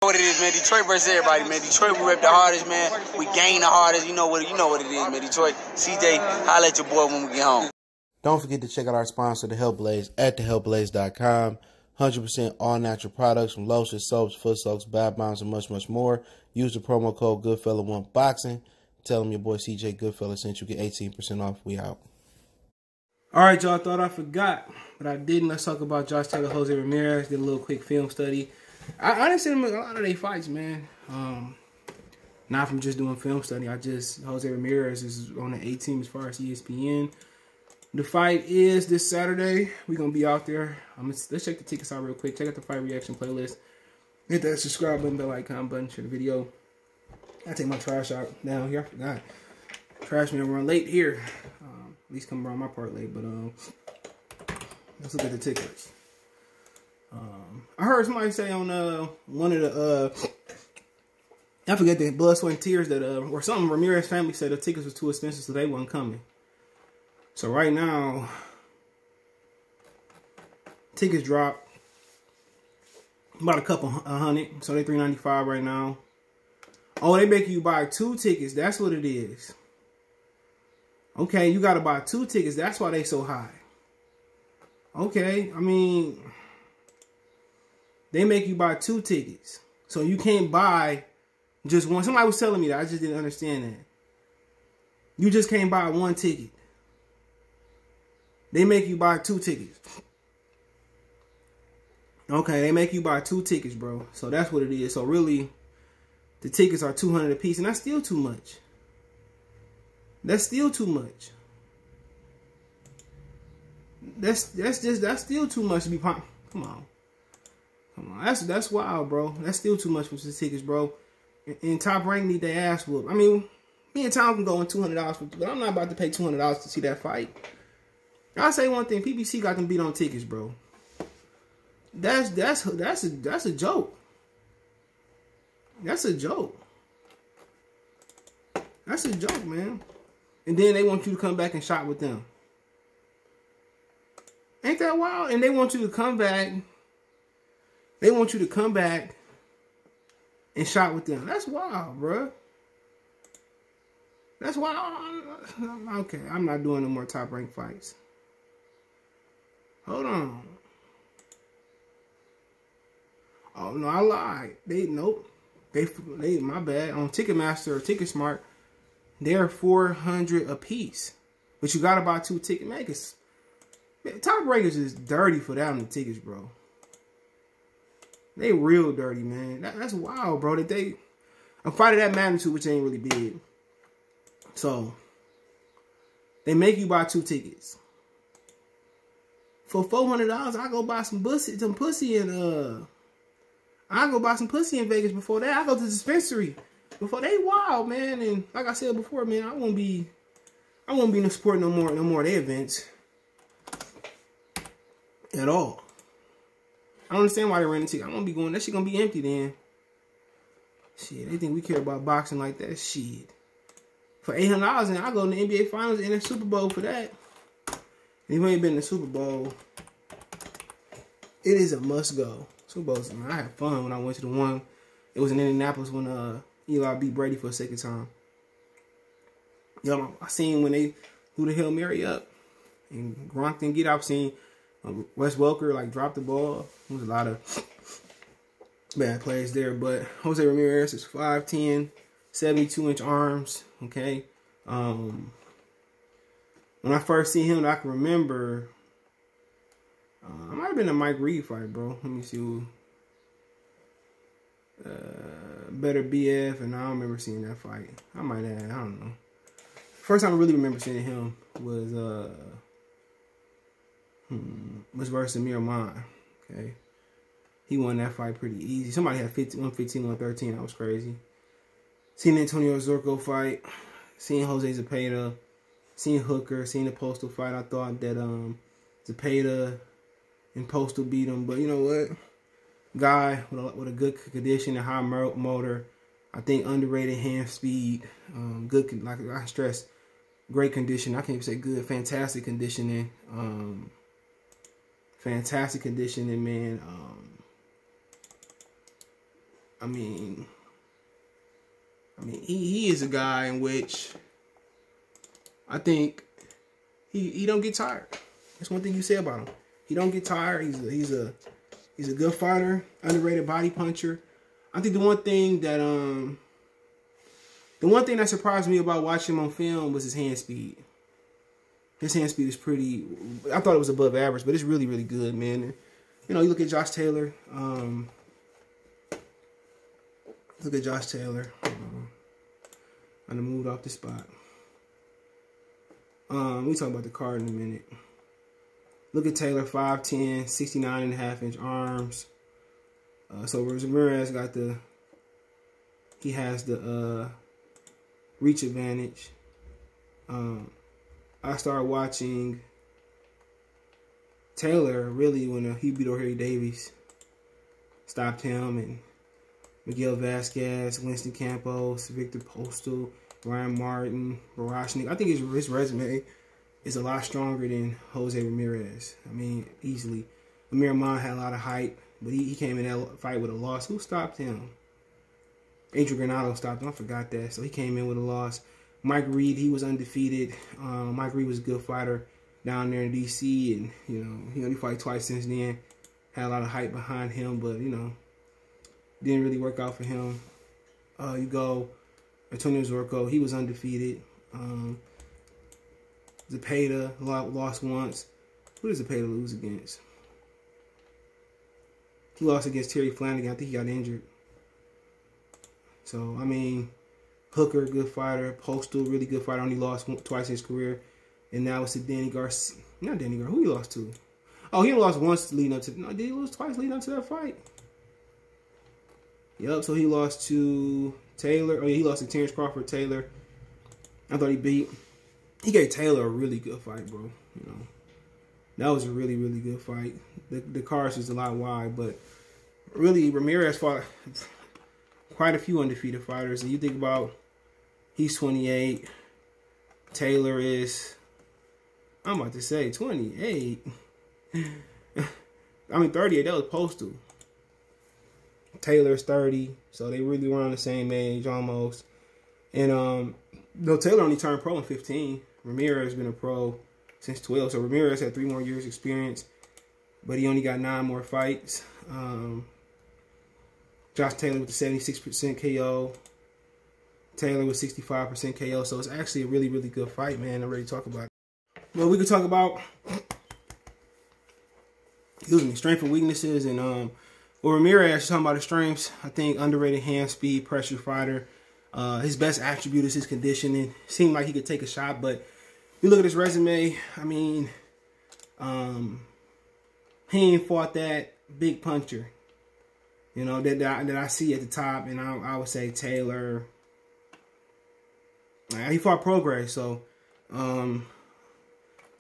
What it is, man. Detroit versus everybody, man. Detroit, we rep the hardest, man. We gain the hardest. You know what it is, man. Detroit, CJ, holla at your boy when we get home. Don't forget to check out our sponsor, The Health Blaze, at thehealthblaze.com. 100% all natural products from lotions, soaps, foot soaks, bath bombs, and much, much more. Use the promo code Goodfella1Boxing. Tell them your boy CJ Goodfella sent you. Get 18% off. We out. All right, y'all. Thought I forgot, but I didn't. Let's talk about Josh Taylor, Jose Ramirez. Did a little quick film study. I didn't see them in a lot of their fights, man. Not from just doing film study. Jose Ramirez is on the A team as far as ESPN. The fight is this Saturday. We're going to be out there. Let's check the tickets out real quick. Check out the fight reaction playlist. Hit that subscribe button, bell icon button, share the video. I take my trash out down here. I forgot. Trash man run late here. At least come around my part late, but let's look at the tickets. I heard somebody say on one of the I forget the Blood, Sweat, and Tears that or something. Ramirez family said the tickets was too expensive, so they wasn't coming. So right now, tickets drop about a couple hundred, so they $395 right now. Oh, they make you buy 2 tickets. That's what it is. Okay, you gotta buy 2 tickets. That's why they so high. Okay, I mean, they make you buy 2 tickets. So you can't buy just one. Somebody was telling me that. I just didn't understand that. You just can't buy 1 ticket. They make you buy 2 tickets. Okay, they make you buy 2 tickets, bro. So that's what it is. So really, the tickets are $200 a piece, and that's still too much. That's still too much. That's still too much to be Come on. That's wild, bro. That's still too much for the tickets, bro. And Top Rank need their ass whooped. I mean, me and Tom can go in $200, but I'm not about to pay $200 to see that fight. I'll say one thing: PBC got them beat on tickets, bro. That's a joke. That's a joke. That's a joke, man. And then they want you to come back and shop with them. Ain't that wild? And they want you to come back. They want you to come back and shop with them. That's wild, bro. That's wild. Okay, I'm not doing no more Top Rank fights. Hold on. Oh no, I lied. Nope. They my bad. On Ticketmaster or TicketSmart, they're $400 a piece. But you gotta buy 2 ticket makers. Man, Top Rankers is dirty for that on the tickets, bro. They real dirty, man. That's wild, bro. That they a fight of that magnitude, which ain't really big. So they make you buy 2 tickets. For $400, I go buy some pussy in I go buy some pussy in Vegas before that. I go to the dispensary before they wild, man. And like I said before, man, I won't be in the sport no more of their events at all. I don't understand why they ran the ticket. I won't be going. That shit gonna be empty then. Shit, they think we care about boxing like that. Shit. For $800, and I go to the NBA Finals and the Super Bowl for that. And if you ain't been in the Super Bowl, it is a must go. Super Bowls, man, I had fun when I went to the one. It was in Indianapolis when Eli beat Brady for a second time. Yo, I seen when they threw the Hail Mary up and Gronk didn't get out. Seen Wes Welker like drop the ball. There was a lot of bad plays there, but Jose Ramirez is 5'10", 72-inch arms. Okay, when I first seen him, I can remember. I might have been a Mike Reed fight, bro. Let me see who. Better BF, and I don't remember seeing that fight. I might have. I don't know. First time I really remember seeing him was versus Amir Khan. Okay, he won that fight pretty easy. Somebody had 115, 113. That was crazy. Seen the Antonio Zorco fight. Seen Jose Zepeda. Seen Hooker. Seen the Postal fight. I thought that Zepeda and Postal beat him, but you know what? Guy with a good condition and high motor. I think underrated hand speed. Good, like I stress, great condition. I can't even say good, fantastic conditioning. Fantastic conditioning, man. I mean, he is a guy in which I think he don't get tired. That's one thing you say about him. He don't get tired. He's a good fighter, underrated body puncher. I think the one thing that surprised me about watching him on film was his hand speed. His hand speed is pretty. I thought it was above average, but it's really, really good, man. And, you know, you look at Josh Taylor. Look at Josh Taylor. I'm gonna move off the spot. We talk about the card in a minute. Look at Taylor, 5'10", 69.5-inch arms. So Ramirez got he has the reach advantage. I started watching Taylor really when he beat O'Harry Davies, stopped him, and Miguel Vasquez, Winston Campos, Victor Postal, Ryan Martin, Barashnik. I think his resume is a lot stronger than Jose Ramirez. I mean, easily. Amir Ahman had a lot of hype, but he came in that fight with a loss. Who stopped him? Adrian Granado stopped him. I forgot that. So he came in with a loss. Mike Reed, he was undefeated. Mike Reed was a good fighter down there in D.C. And, you know, he only fought twice since then. Had a lot of hype behind him, but, you know, didn't really work out for him. You go Antonio Zorco, he was undefeated. Zepeda lost once. Who does Zepeda lose against? He lost against Terry Flanagan. I think he got injured. So, I mean, Hooker, good fighter. Postal, really good fighter. Only lost twice in his career. And now it's to Danny Garcia. Not Danny Garcia. Who he lost to? Oh, he lost once leading up to... No, did he lose twice leading up to that fight? Yep, so he lost to Taylor. Oh, yeah, he lost to Terrence Crawford, Taylor. I thought he gave Taylor a really good fight, bro. You know, that was a really, really good fight. The card is a lot wide, but really Ramirez fought quite a few undefeated fighters. And you think about, he's 28. Taylor is, I'm about to say 28. I mean 38. That was Postal. Taylor's 30, so they really were on the same age almost. And though Taylor only turned pro in 15, Ramirez has been a pro since 12. So Ramirez had 3 more years experience, but he only got 9 more fights. Josh Taylor with the 76% KO. Taylor with 65% KO. So it's actually a really, really good fight, man. I'm ready to talk about it. Well, we could talk about, strengths and weaknesses. And well, Ramirez, talking about his strengths, I think underrated hand speed, pressure fighter. His best attribute is his conditioning. Seemed like he could take a shot, but you look at his resume, I mean, he ain't fought that big puncher, you know, that I see at the top. And I would say Taylor. He fought Prograis, so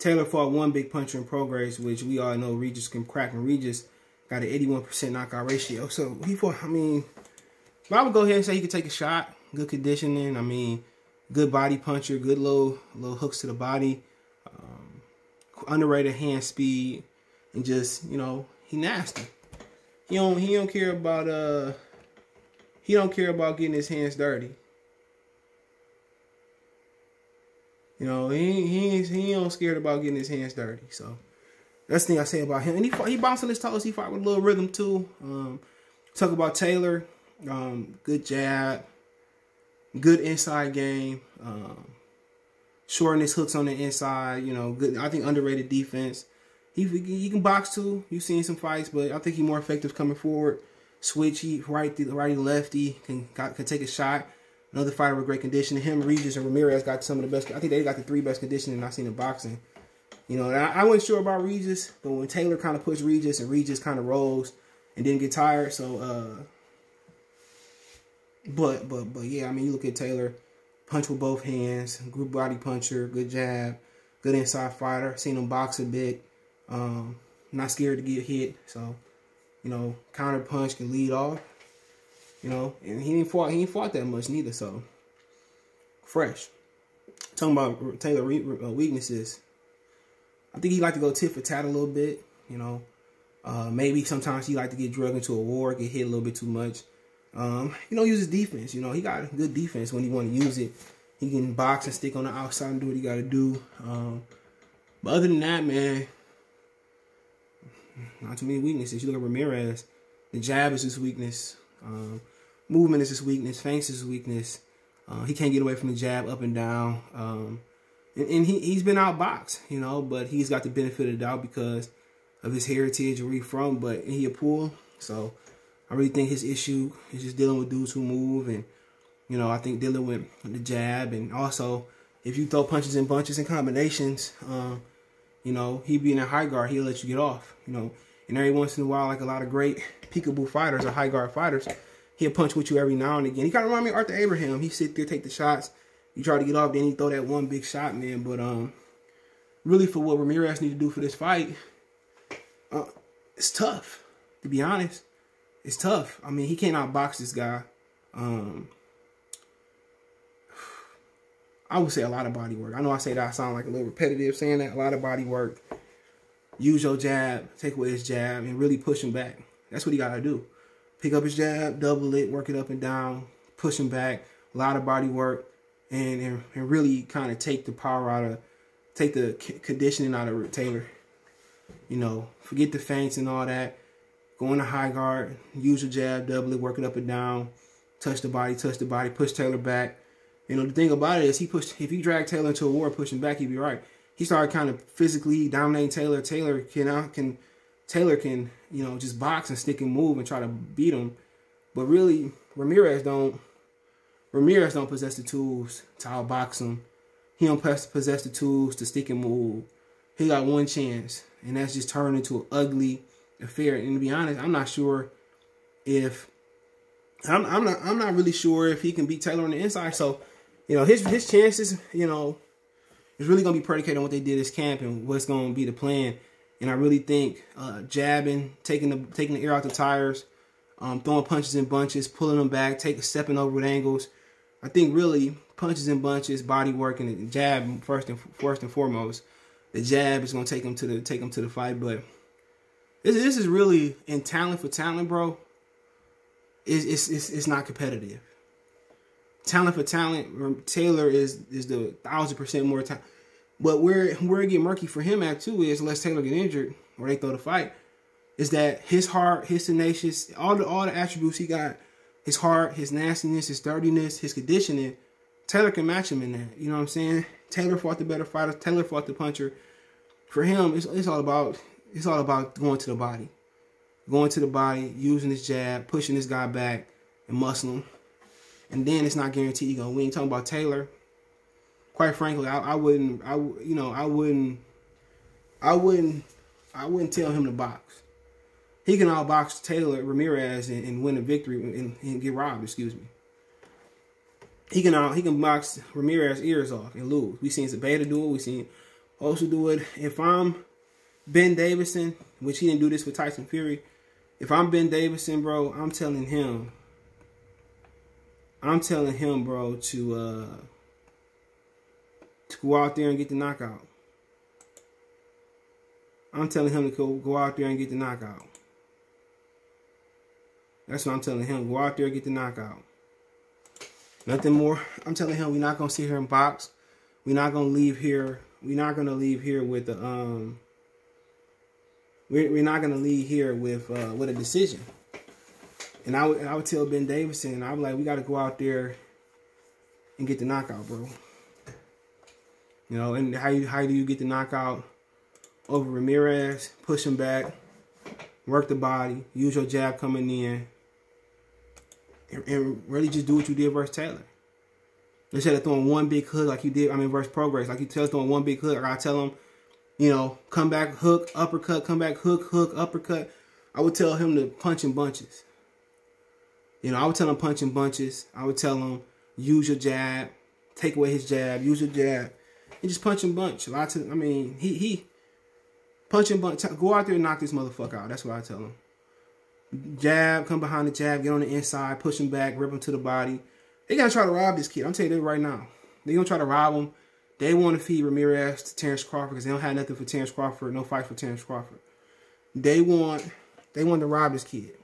Taylor fought one big puncher in Prograis, which we all know Regis can crack, and Regis got an 81% knockout ratio. So he fought, I mean, but I would go ahead and say he could take a shot. Good conditioning. I mean, good body puncher, good low hooks to the body, underrated hand speed, and just, you know, he nasty. He don't care about getting his hands dirty. You know, he ain't scared about getting his hands dirty. So that's the thing I say about him. And he bounced on his toes. He fought with a little rhythm too. Talk about Taylor. Good jab. Good inside game. Shorten his hooks on the inside. You know, good. I think underrated defense. He can box too. You've seen some fights, but I think he's more effective coming forward. Switch, righty lefty, can take a shot. Another fighter with great conditioning. Him, Regis, and Ramirez got some of the best. I think they got the 3 best conditioning I've seen in boxing. You know, I wasn't sure about Regis, but when Taylor kind of pushed Regis, and Regis kind of rose and didn't get tired, so but yeah, I mean, you look at Taylor, punch with both hands, good body puncher, good jab, good inside fighter. Seen him box a bit, not scared to get hit. So, you know, counter punch, can lead off. You know, and he ain't fought that much neither. So fresh. Talking about Taylor weaknesses, I think he like to go tit for tat a little bit. You know, maybe sometimes he like to get drugged into a war, get hit a little bit too much. He don't use his defense. You know, he got good defense when he want to use it. He can box and stick on the outside and do what he got to do. But other than that, man, not too many weaknesses. You look at Ramirez, the jab is his weakness. Movement is his weakness. Feints is his weakness. He can't get away from the jab up and down. And he's been outboxed, you know, but he's got the benefit of the doubt because of his heritage, where he's from, but he a pull. So I really think his issue is just dealing with dudes who move, and, you know, I think dealing with the jab, and also if you throw punches and bunches and combinations, you know, he being a high guard, he'll let you get off, you know. And every once in a while, like a lot of great peekaboo fighters or high guard fighters, he'll punch with you every now and again. He kind of remind me of Arthur Abraham. He sit there, take the shots. You try to get off, then he throw that one big shot, man. But really, for what Ramirez need to do for this fight, it's tough. To be honest, it's tough. I mean, he can't outbox this guy. I would say a lot of body work. I know I say that I sound like a little repetitive saying that. A lot of body work. Use your jab, take away his jab, and really push him back. That's what he got to do. Pick up his jab, double it, work it up and down, push him back. A lot of body work, and really kind of take the power out of, take the conditioning out of Taylor. You know, forget the feints and all that. Go in the high guard, use your jab, double it, work it up and down, touch the body, push Taylor back. You know, the thing about it is if he dragged Taylor into a war, pushing back, he'd be right. He started kind of physically dominating Taylor. Taylor can, you know, just box and stick and move and try to beat him. But really, Ramirez don't possess the tools to outbox him. He don't possess the tools to stick and move. He got one chance, and that's just turned into an ugly affair. And to be honest, I'm not sure if I'm not really sure if he can beat Taylor on the inside. So, you know, his chances, you know, it's really going to be predicated on what they did this camp and what's going to be the plan. And I really think jabbing, taking the air out the tires, throwing punches and bunches, pulling them back, stepping over with angles. I think really punches and bunches, body work, and the jab first and foremost. The jab is going to take him to the fight. But this is really, in talent for talent, bro. It's not competitive. Talent for talent, Taylor is the 1000% more talent. But where it get murky for him at too is, unless Taylor get injured or they throw the fight, is that his heart, his tenacious, all the attributes he got, his heart, his nastiness, his dirtiness, his conditioning, Taylor can match him in that. You know what I'm saying? Taylor fought the better fighter. Taylor fought the puncher. For him, it's all about going to the body. Going to the body, using his jab, pushing this guy back, and muscling him. And then it's not guaranteed you're gonna win. Talking about Taylor, quite frankly, I wouldn't tell him to box. He can outbox Taylor Ramirez and win a victory and get robbed. Excuse me. He can box Ramirez's ears off and lose. We seen Zabeda do it. We seen also do it. If I'm Ben Davison, which he didn't do this with Tyson Fury. If I'm Ben Davison, bro, I'm telling him, bro, to go out there and get the knockout. I'm telling him to go out there and get the knockout. That's what I'm telling him. Go out there and get the knockout. Nothing more. I'm telling him we're not gonna sit here and box. We're not gonna leave here. We're not gonna leave here with the We're not gonna leave here with a decision. And I would tell Ben Davison, I would like, we got to go out there and get the knockout, bro. You know, and how do you get the knockout over Ramirez? Push him back, work the body, use your jab coming in, and really just do what you did versus Taylor. Instead of throwing one big hook like you did, versus Progress, like you tell throwing one big hook, I gotta tell him, you know, come back, hook, uppercut, come back, hook, uppercut. I would tell him to punch in bunches. You know, I would tell him punch in bunches. I would tell him use your jab, take away his jab, use your jab, and just punch and bunch. A lot of, he punch and bunch. Go out there and knock this motherfucker out. That's what I tell him. Jab, come behind the jab, get on the inside, push him back, rip him to the body. They gotta try to rob this kid. I'm telling you that right now. They gonna try to rob him. They want to feed Ramirez to Terrence Crawford because they don't have nothing for Terrence Crawford, no fight for Terrence Crawford. They want to rob this kid.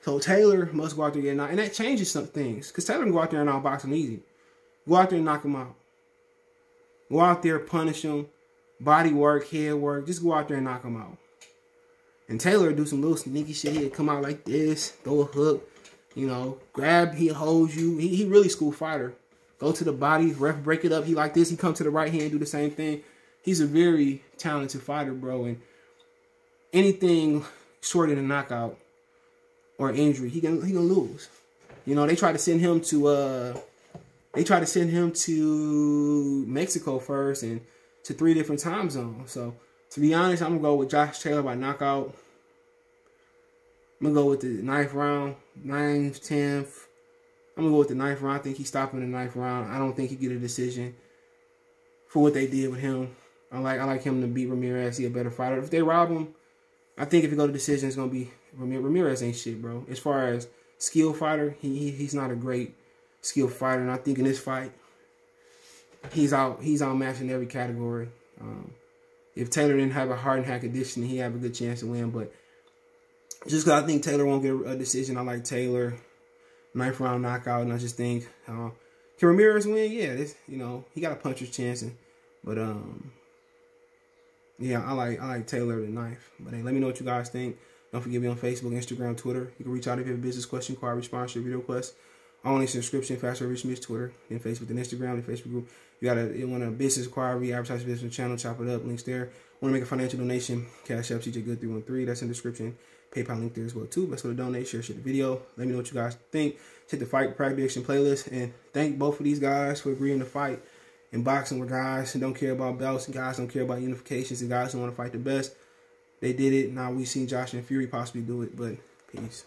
So Taylor must go out there and get knocked. And that changes some things. Because Taylor can go out there and outbox him easy. Go out there and knock him out. Go out there, punish him. Body work, head work. Just go out there and knock him out. And Taylor would do some little sneaky shit. He'd come out like this. Throw a hook. You know, grab, he holds you. He really school fighter. Go to the body, ref break it up. He like this. He come to the right hand, do the same thing. He's a very talented fighter, bro. And anything short of a knockout or injury, he gonna lose. You know, they tried to send him to Mexico first and to 3 different time zones. So to be honest, I'm gonna go with Josh Taylor by knockout. I'm gonna go with the 9th round, 9th, 10th. I'm gonna go with the 9th round. I think he's stopping the 9th round. I don't think he get a decision for what they did with him. I like him to beat Ramirez. He's a better fighter. If they rob him, I think if it go to decision, it's gonna be Ramirez. Ain't shit, bro. As far as skill fighter, he's not a great skill fighter. And I think in this fight, he's outmatched in every category. If Taylor didn't have a heart and had conditioning, he have a good chance to win. But just because I think Taylor won't get a decision, I like Taylor. 9th round knockout, and I just think can Ramirez win? Yeah, you know, he got a puncher's chance, but yeah, I like Taylor the 9th. But hey, let me know what you guys think. Don't forget me on Facebook, Instagram, Twitter. You can reach out if you have a business question, call, response to your video request. Only subscription, faster reach me is Twitter, then Facebook, then Instagram, then Facebook group. You want a business inquiry, advertise business channel, chop it up, links there. Want to make a financial donation, Cash App, CJ Good 313. That's in the description. PayPal link there as well too. Let's go to donate, share the video. Let me know what you guys think. Hit the fight prediction playlist and thank both of these guys for agreeing to fight in boxing with guys who don't care about belts and guys don't care about unifications and guys who want to fight the best. They did it. Now we've seen Josh and Fury possibly do it, but peace.